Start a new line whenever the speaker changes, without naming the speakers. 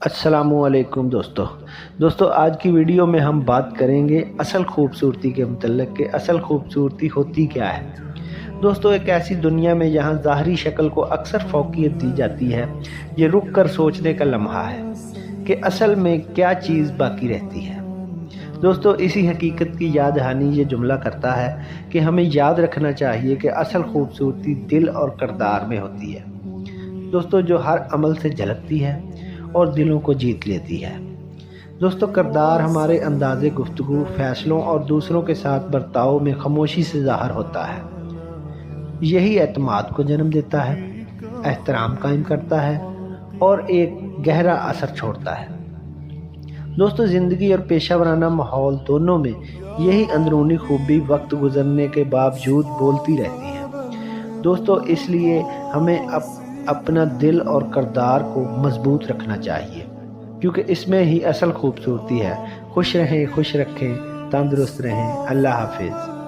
अस्सलामुअलैकुम दोस्तों आज की वीडियो में हम बात करेंगे असल खूबसूरती के मुतल्लिक़ कि असल खूबसूरती होती क्या है। दोस्तों एक ऐसी दुनिया में जहां ज़ाहरी शक्ल को अक्सर फ़ौक़ियत दी जाती है, ये रुक कर सोचने का लम्हा है कि असल में क्या चीज़ बाकी रहती है। दोस्तों इसी हकीकत की याद दहानी ये जुमला करता है कि हमें याद रखना चाहिए कि असल खूबसूरती दिल और किरदार में होती है। दोस्तों जो हर अमल से झलकती है और दिलों को जीत लेती है। दोस्तों किरदार हमारे अंदाज़े गुफ्तगू, फ़ैसलों और दूसरों के साथ बर्ताव में खामोशी से ज़ाहिर होता है। यही एतमाद को जन्म देता है, एहतराम कायम करता है और एक गहरा असर छोड़ता है। दोस्तों ज़िंदगी और पेशा वराना माहौल दोनों में यही अंदरूनी खूबी वक्त गुजरने के बावजूद बोलती रहती है। दोस्तों इसलिए हमें अपना दिल और किरदार को मजबूत रखना चाहिए, क्योंकि इसमें ही असल खूबसूरती है। खुश रहें, खुश रखें, तंदुरुस्त रहें। अल्लाह हाफिज़।